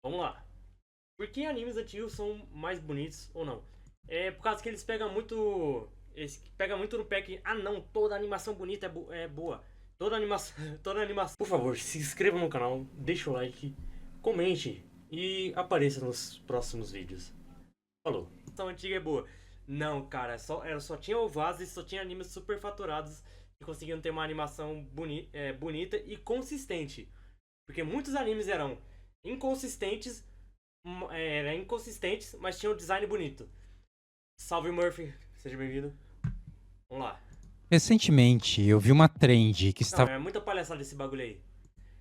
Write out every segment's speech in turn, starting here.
Vamos lá. Por que animes antigos são mais bonitos ou não? É por causa que eles pegam muito. Eles pegam muito no pé que, ah não, toda animação bonita é boa. Toda animação. Toda animação. Por favor, se inscreva no canal, deixa o like, comente e apareça nos próximos vídeos. Falou. A animação antiga é boa. Não, cara, só tinha OVAs e só tinha animes super faturados que conseguiam ter uma animação bonita e consistente. Porque muitos animes eram inconsistentes, mas tinham um design bonito. Salve Murphy, seja bem-vindo. Vamos lá. Recentemente, eu vi uma trend que Não, estava é muita palhaçada esse bagulho aí.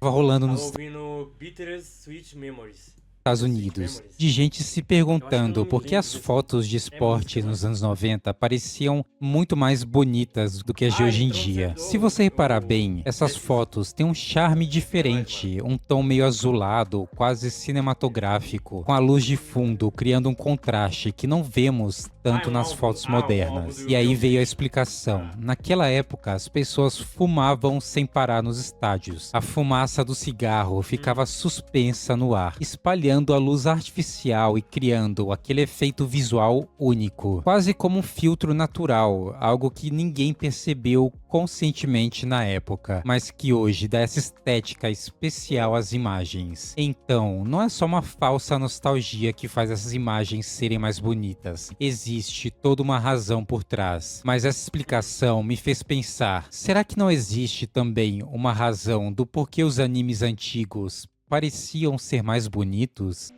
rolando Tava nos ouvindo Bitter Sweet Memories. Estados Bitter Sweet Unidos, Memories. de gente se Eu acho que eu perguntando não por que lembro as desse. fotos de É música, esporte não é? nos anos 90 pareciam muito mais bonitas do que as de Ah, hoje em entrou no dia. Se servidor você reparar o bem, essas desses. fotos têm um charme É nóis, mano. diferente, um tom meio azulado, quase cinematográfico, com a luz de fundo criando um contraste que não vemos Ah, é tanto um nas álbum. fotos Ah, um álbum modernas. do E aí Young veio a Fish. explicação. Ah. Naquela época, as pessoas fumavam sem parar nos estádios. A fumaça do cigarro ficava suspensa no ar, espalhando a luz artificial e criando aquele efeito visual único, quase como um filtro natural, algo que ninguém percebeu conscientemente na época, mas que hoje dá essa estética especial às imagens. Então, não é só uma falsa nostalgia que faz essas imagens serem mais bonitas. Existe toda uma razão por trás. Mas essa explicação me fez pensar: será que não existe também uma razão do porquê os animes antigos pareciam ser mais bonitos?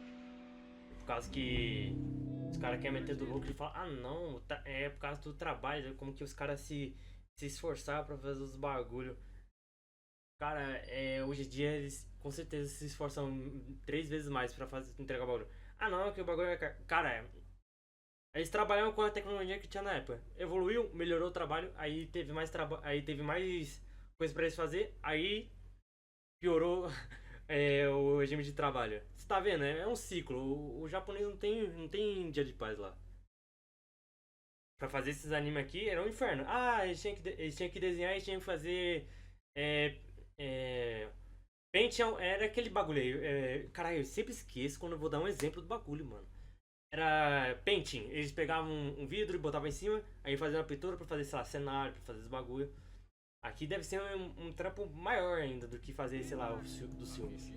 Por causa que os caras querem meter do lucro e falam, ah não, é por causa do trabalho, como que os caras se esforçaram pra fazer os bagulho. Cara, hoje em dia eles com certeza se esforçam 3 vezes mais pra entregar o bagulho. Ah não, que o bagulho é. Cara, eles trabalhavam com a tecnologia que tinha na época. Evoluiu, melhorou o trabalho, aí teve mais coisa pra eles fazer, aí piorou o regime de trabalho. Você tá vendo? É um ciclo. O japonês não tem dia de paz lá. Pra fazer esses animes aqui era um inferno. Ah, eles tinham que desenhar, eles tinham que fazer. É, é, era aquele bagulho aí. Caralho, eu sempre esqueço quando eu vou dar um exemplo do bagulho, mano. Era Painting. Eles pegavam um vidro e botavam em cima, aí faziam uma pintura pra fazer, sei lá, cenário, pra fazer os bagulho. Aqui deve ser um trampo maior ainda do que fazer, sei lá, dos filmes.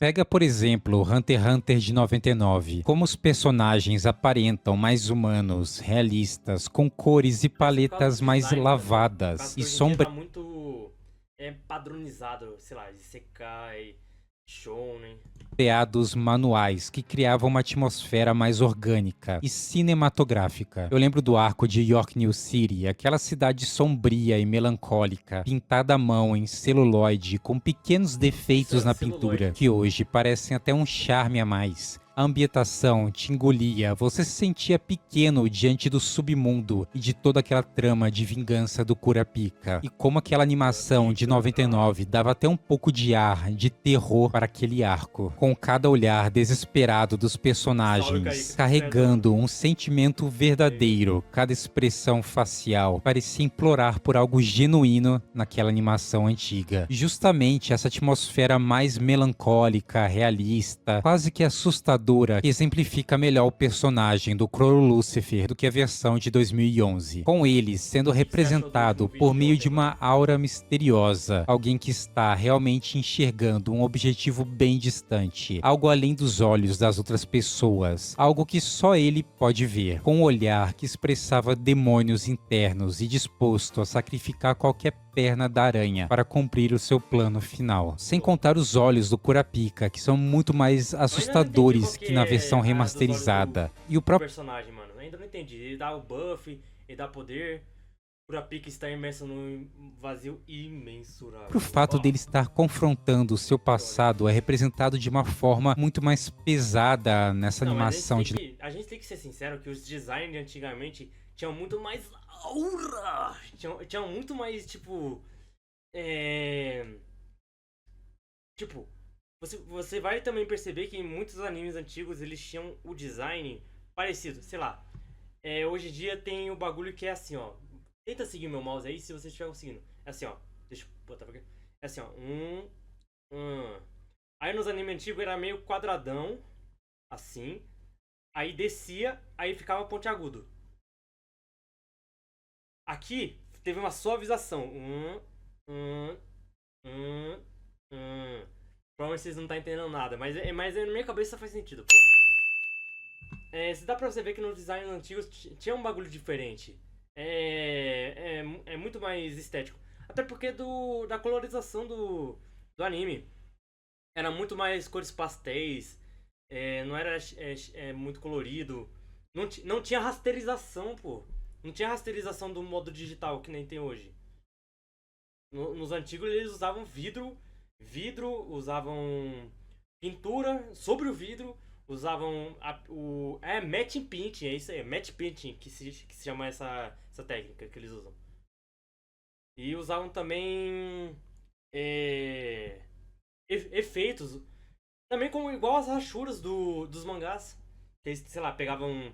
Pega, por exemplo, Hunter x Hunter de 99. Como os personagens aparentam mais humanos, realistas, com cores e Deve ser por causa do paletas mais design também. Por lavadas causa e que hoje em dia tá sombras muito padronizado, sei lá, Isekai, Shounen. criados manuais que criavam uma atmosfera mais orgânica e cinematográfica. Eu lembro do arco de York New City, aquela cidade sombria e melancólica, pintada à mão em celuloide com pequenos Isso defeitos é na pintura, celuloide. que hoje parecem até um charme a mais. A ambientação te engolia, você se sentia pequeno diante do submundo e de toda aquela trama de vingança do Kurapika. E como aquela animação de Kurapika, ah. 99 dava até um pouco de ar de terror para aquele arco, com cada olhar desesperado dos Salve, personagens, Kaique. Cezão. carregando um sentimento Aí. verdadeiro. Cada expressão facial parecia implorar por algo genuíno naquela animação antiga. Justamente essa atmosfera mais melancólica, realista, quase que assustadora, que exemplifica melhor o personagem do Crow Lucifer do que a versão de 2011, com ele sendo O que você achou do último representado vídeo por de meio ontem, de mano? uma aura misteriosa, alguém que está realmente enxergando um objetivo bem distante, algo além dos olhos das outras pessoas, algo que só ele pode ver, com um olhar que expressava demônios internos e disposto a sacrificar qualquer perna da aranha para cumprir o seu plano final. Sem Pô, contar os olhos do Kurapika, que são muito mais eu ainda não entendi qual assustadores que que na versão é a dos olhos remasterizada. E o do próprio personagem, mano. Eu ainda não entendi. Ele dá o buff, ele dá poder. Kurapika está imerso num vazio imensurável. fato Ó, dele estar confrontando o seu olha. passado é representado de uma forma muito mais pesada nessa Não, mas a gente animação tem de que, a gente tem que ser sincero que os designs de antigamente tinham muito mais aura. Tinham muito mais, tipo. É. Tipo, você vai também perceber que em muitos animes antigos eles tinham o design parecido. Sei lá, hoje em dia tem o bagulho que é assim, ó. Tenta seguir meu mouse aí se você estiver conseguindo. É assim, ó. Deixa eu botar pra cá. É assim, ó. Aí nos animes antigos era meio quadradão, assim. Aí descia, aí ficava pontiagudo. Aqui teve uma suavização. Provavelmente vocês não estão entendendo nada, mas na minha cabeça faz sentido, pô. Se dá pra você ver que nos designs antigos tinha um bagulho diferente. É muito mais estético. Até porque da colorização do anime. Era muito mais cores pastéis. Não era muito colorido. Não tinha rasterização, pô. Não tinha rasterização do modo digital que nem tem hoje. Nos antigos eles usavam vidro, usavam pintura sobre o vidro, usavam matte painting, é isso aí, matte painting que se chama essa técnica que eles usam. E usavam também efeitos, também como igual as rachuras dos mangás. Que eles, sei lá, pegavam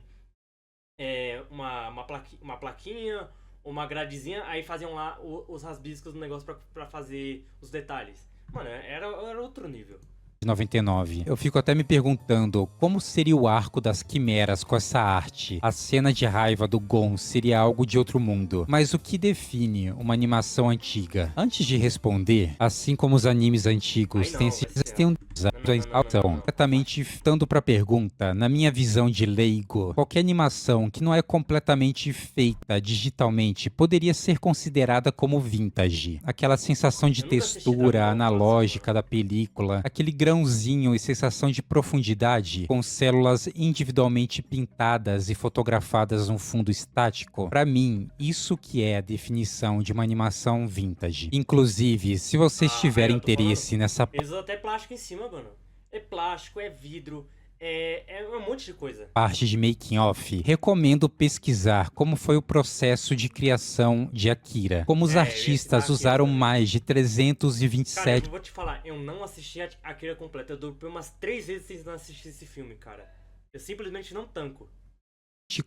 uma plaquinha, uma gradezinha, aí faziam lá os rasbiscos do negócio pra fazer os detalhes. Mano, era outro nível. 99. Eu fico até me perguntando como seria o arco das quimeras com essa arte. A cena de raiva do Gon seria algo de outro mundo. Mas o que define uma animação antiga? Antes de responder, assim como os animes antigos têm um completamente fitando pra pergunta, na minha visão de leigo, qualquer animação que não é completamente feita digitalmente poderia ser considerada como vintage. Aquela sensação de textura analógica da película, aquele grãozinho e sensação de profundidade com células individualmente pintadas e fotografadas num fundo estático. Pra mim, isso que é a definição de uma animação vintage. Inclusive, se vocês tiverem interesse nessa... Eles usam até plástico em cima, mano. É plástico, é vidro, é um monte de coisa. Parte de making off, recomendo pesquisar como foi o processo de criação de Akira. Como os artistas usaram mais de 327... Cara, eu vou te falar, eu não assisti a Akira completa. Eu dropei umas 3 vezes sem não assistir esse filme, cara. Eu simplesmente não tanco.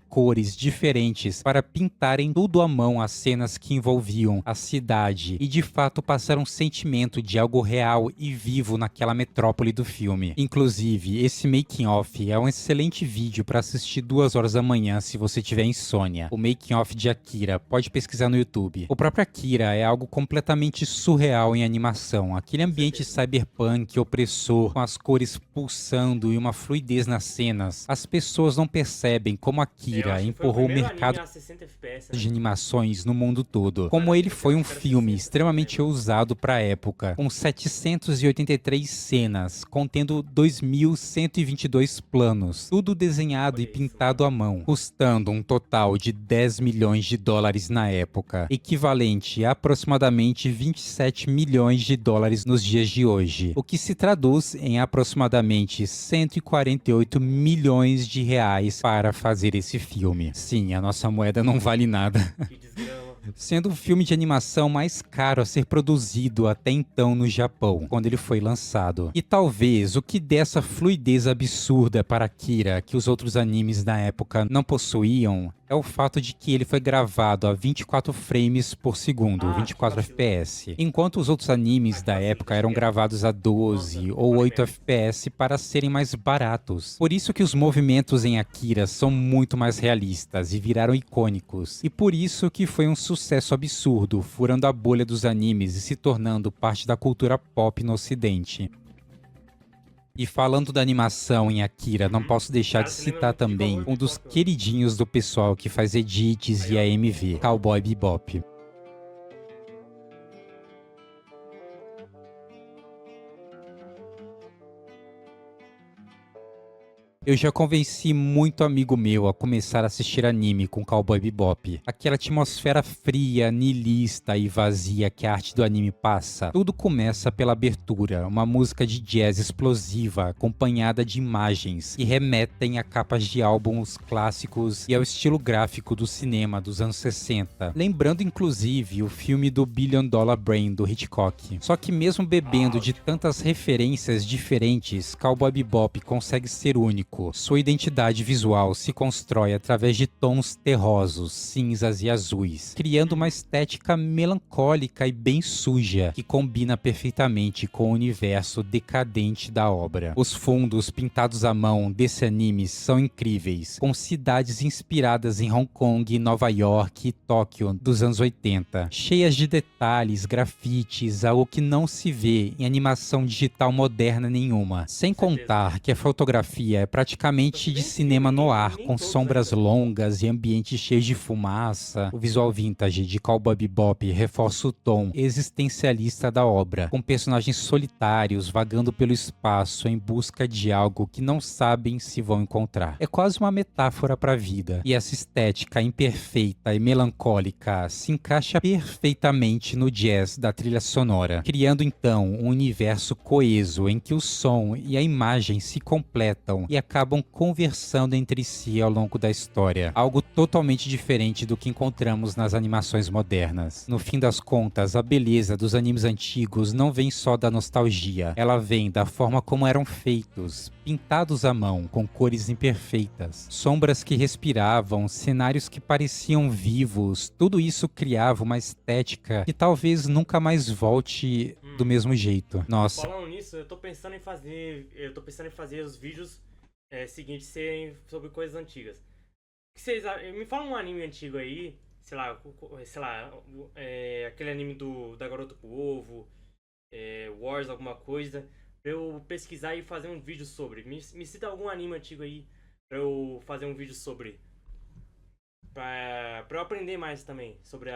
Cores diferentes para pintarem tudo à mão as cenas que envolviam a cidade e de fato passar um sentimento de algo real e vivo naquela metrópole do filme. Inclusive, esse making off é um excelente vídeo para assistir 2 horas da manhã se você tiver insônia. O making off de Akira, pode pesquisar no YouTube. O próprio Akira é algo completamente surreal em animação. Aquele ambiente cyberpunk opressor, com as cores pulsando e uma fluidez nas cenas. As pessoas não percebem como Akira empurrou o mercado de animações no mundo todo. Como ele foi um filme extremamente ousado para a época, com 783 cenas, contendo 2.122 planos, tudo desenhado e pintado à mão, custando um total de 10 milhões de dólares na época, equivalente a aproximadamente 27 milhões de dólares nos dias de hoje, o que se traduz em aproximadamente 148 milhões de reais para fazer esse filme. Sim, a nossa moeda não vale nada. Que desgrama. Sendo o filme de animação mais caro a ser produzido até então no Japão, quando ele foi lançado. E talvez o que dessa fluidez absurda para Akira que os outros animes na época não possuíam é o fato de que ele foi gravado a 24 frames por segundo, 24 FPS, enquanto os outros animes da época eram gravados a 12 ou 8 FPS para serem mais baratos. Por isso que os movimentos em Akira são muito mais realistas e viraram icônicos. E por isso que foi um sucesso absurdo, furando a bolha dos animes e se tornando parte da cultura pop no ocidente. E falando da animação em Akira, não posso deixar de citar também um dos queridinhos do pessoal que faz edits e AMV, Cowboy Bebop. Eu já convenci muito amigo meu a começar a assistir anime com Cowboy Bebop. Aquela atmosfera fria, niilista e vazia que a arte do anime passa. Tudo começa pela abertura, uma música de jazz explosiva acompanhada de imagens que remetem a capas de álbuns clássicos e ao estilo gráfico do cinema dos anos 60. Lembrando inclusive o filme do Billion Dollar Brain do Hitchcock. Só que mesmo bebendo de tantas referências diferentes, Cowboy Bebop consegue ser único. único. Sua identidade visual se constrói através de tons terrosos, cinzas e azuis, criando uma estética melancólica e bem suja, que combina perfeitamente com o universo decadente da obra. Os fundos pintados à mão desse anime são incríveis, com cidades inspiradas em Hong Kong, Nova York e Tóquio dos anos 80, cheias de detalhes, grafites, algo que não se vê em animação digital moderna nenhuma. Sem contar que a fotografia é praticamente de cinema noir, com sombras longas e ambientes cheios de fumaça. O visual vintage de Cowboy Bebop reforça o tom existencialista da obra, com personagens solitários vagando pelo espaço em busca de algo que não sabem se vão encontrar. É quase uma metáfora para a vida, e essa estética imperfeita e melancólica se encaixa perfeitamente no jazz da trilha sonora, criando então um universo coeso em que o som e a imagem se completam e acabam conversando entre si ao longo da história, algo totalmente diferente do que encontramos nas animações modernas. No fim das contas, a beleza dos animes antigos não vem só da nostalgia, ela vem da forma como eram feitos, pintados à mão, com cores imperfeitas, sombras que respiravam, cenários que pareciam vivos, tudo isso criava uma estética que talvez nunca mais volte do mesmo jeito. Nossa. Falando nisso, eu tô pensando em fazer os vídeos seguintes serem sobre coisas antigas. Me fala um anime antigo aí, sei lá, aquele anime da Garota com Ovo, Wars, alguma coisa, pra eu pesquisar e fazer um vídeo sobre. Me cita algum anime antigo aí pra eu fazer um vídeo sobre. Pra eu aprender mais também sobre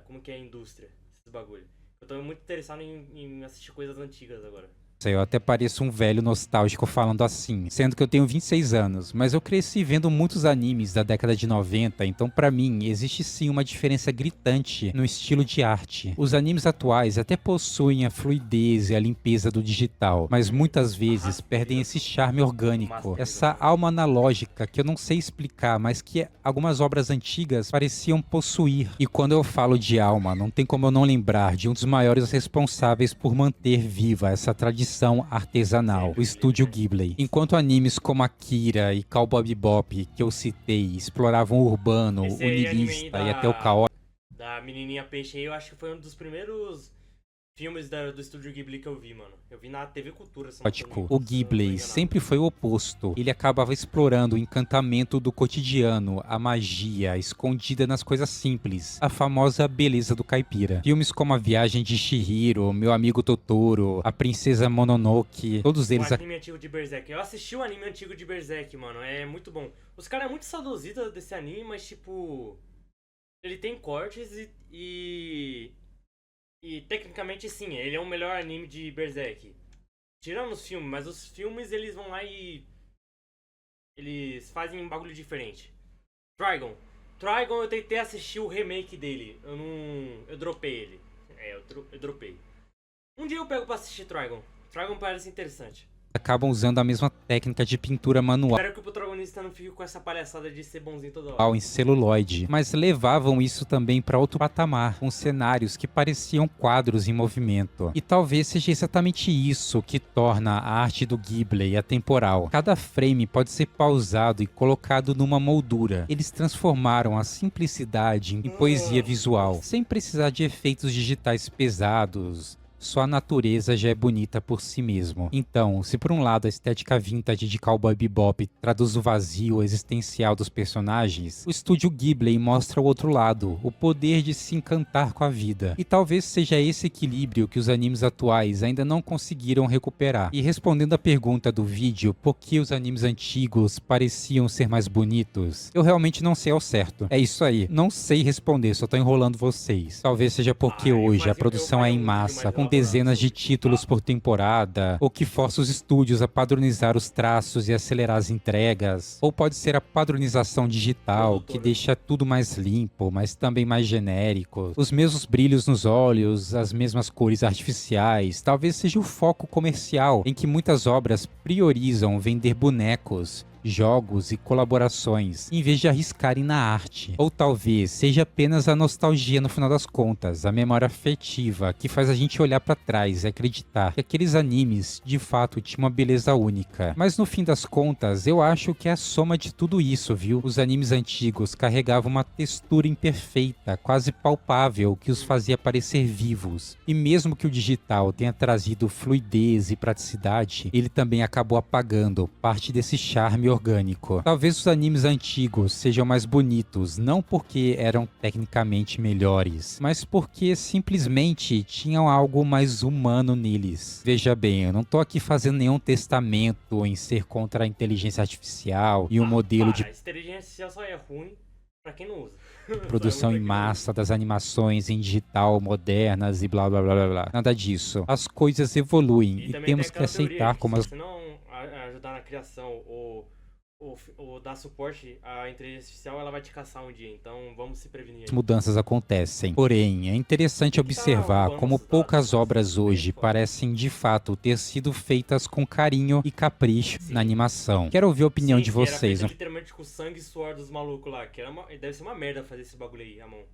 como que é a indústria, esses bagulho. Eu tô muito interessado em assistir coisas antigas agora. Eu até pareço um velho nostálgico falando assim, sendo que eu tenho 26 anos, mas eu cresci vendo muitos animes da década de 90, então pra mim existe sim uma diferença gritante no estilo de arte. Os animes atuais até possuem a fluidez e a limpeza do digital, mas muitas vezes perdem esse charme orgânico, essa alma analógica que eu não sei explicar, mas que algumas obras antigas pareciam possuir. E quando eu falo de alma, não tem como eu não lembrar de um dos maiores responsáveis por manter viva essa tradição artesanal, o Estúdio Ghibli. Enquanto animes como Akira e Cowboy Bebop, que eu citei, exploravam o urbano, o niilista e até o caótico. Da Menininha Peixe aí, eu acho que foi um dos primeiros filmes do Estúdio Ghibli que eu vi, mano. Eu vi na TV Cultura. O Ghibli sempre foi o oposto. Ele acabava explorando o encantamento do cotidiano, a magia escondida nas coisas simples, a famosa beleza do caipira. Filmes como A Viagem de Chihiro, Meu Amigo Totoro, A Princesa Mononoke, todos eles... O anime antigo de Berserk. Eu assisti o anime antigo de Berserk, mano. É muito bom. Os caras é muito saudosistas desse anime, mas tipo... Ele tem cortes e tecnicamente sim, ele é o melhor anime de Berserk. Tirando os filmes, mas os filmes eles vão lá e eles fazem um bagulho diferente. Trigon eu tentei assistir o remake dele. Eu dropei ele. Eu dropei. Um dia eu pego pra assistir Trigon parece interessante. Acabam usando a mesma técnica de pintura manual. Espero que o protagonista não fique com essa palhaçada de ser bonzinho toda hora. Em celuloide, mas levavam isso também para outro patamar, com cenários que pareciam quadros em movimento. E talvez seja exatamente isso que torna a arte do Ghibli atemporal. Cada frame pode ser pausado e colocado numa moldura. Eles transformaram a simplicidade em poesia visual, sem precisar de efeitos digitais pesados. Só a natureza já é bonita por si mesmo. Então, se por um lado a estética vintage de Cowboy Bebop traduz o vazio existencial dos personagens, o estúdio Ghibli mostra o outro lado, o poder de se encantar com a vida. E talvez seja esse equilíbrio que os animes atuais ainda não conseguiram recuperar. E respondendo à pergunta do vídeo, por que os animes antigos pareciam ser mais bonitos? Eu realmente não sei ao certo. É isso aí, não sei responder, só tô enrolando vocês. Talvez seja porque hoje a produção é em massa, com dezenas de títulos por temporada, ou que força os estúdios a padronizar os traços e acelerar as entregas, ou pode ser a padronização digital, que deixa tudo mais limpo, mas também mais genérico, os mesmos brilhos nos olhos, as mesmas cores artificiais. Talvez seja o foco comercial, em que muitas obras priorizam vender bonecos, jogos e colaborações, em vez de arriscarem na arte. Ou talvez seja apenas a nostalgia no final das contas, a memória afetiva que faz a gente olhar pra trás e acreditar que aqueles animes de fato tinham uma beleza única. Mas no fim das contas, eu acho que é a soma de tudo isso, viu? Os animes antigos carregavam uma textura imperfeita, quase palpável, que os fazia parecer vivos. E mesmo que o digital tenha trazido fluidez e praticidade, ele também acabou apagando parte desse charme orgânico. Talvez os animes antigos sejam mais bonitos, não porque eram tecnicamente melhores, mas porque simplesmente tinham algo mais humano neles. Veja bem, eu não tô aqui fazendo nenhum testamento em ser contra a inteligência artificial e o modelo de A inteligência artificial só é ruim pra quem não usa. produção em massa das animações em digital modernas e blá blá blá blá blá. Nada disso. As coisas evoluem e também temos tem que aquela teoria aceitar que como se as você não ajudar na criação ou dar suporte à inteligência artificial, ela vai te caçar um dia. Então vamos se prevenir aí. mudanças acontecem. Porém, é interessante Tem que observar roubando como nossos poucas dados, obras bem hoje foda. parecem de fato ter sido feitas com carinho e capricho na animação. Quero ouvir a opinião Sim, de que era vocês feita no literalmente com sangue e suor dos malucos lá. Que era deve ser uma merda fazer esse bagulho aí, a mão.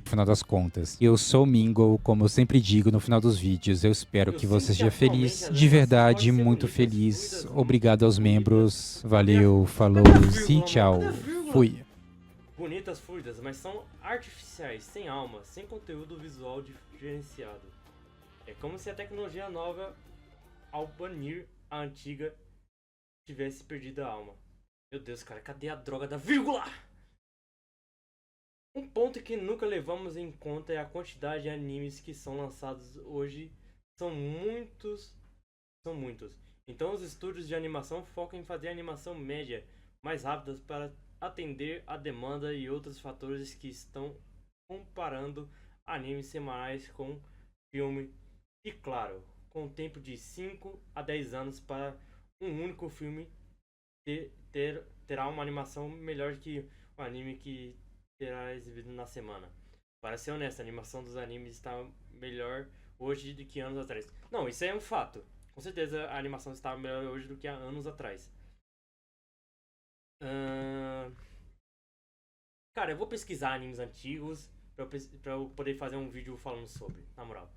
final das contas. Eu sou o Mingle, como eu sempre digo no final dos vídeos. Eu espero Eu que sinto você que seja atualmente feliz, as de animações verdade, podem ser muito bonitas, feliz. fluidas, Obrigado aos bonitas. membros. Cadê Valeu, falou cadê a vírgula, e mano? tchau. Cadê a vírgula? Fui. Bonitas, fluidas, mas são artificiais, sem alma, sem conteúdo visual diferenciado. É como se a tecnologia nova, ao banir a antiga, tivesse perdido a alma. Meu Deus, cara, cadê a droga da vírgula? Um ponto que nunca levamos em conta é a quantidade de animes que são lançados hoje. São muitos. São muitos. Então os estúdios de animação focam em fazer animação média mais rápidas para atender a demanda e outros fatores que estão comparando animes semanais com filme. E claro, com um tempo de 5 a 10 anos para um único filme terá uma animação melhor que o anime que será exibido na semana. Para ser honesto, a animação dos animes está melhor hoje do que anos atrás. Não, isso é um fato. Com certeza a animação está melhor hoje do que há anos atrás. Cara, eu vou pesquisar animes antigos pra eu poder fazer um vídeo falando sobre, na moral.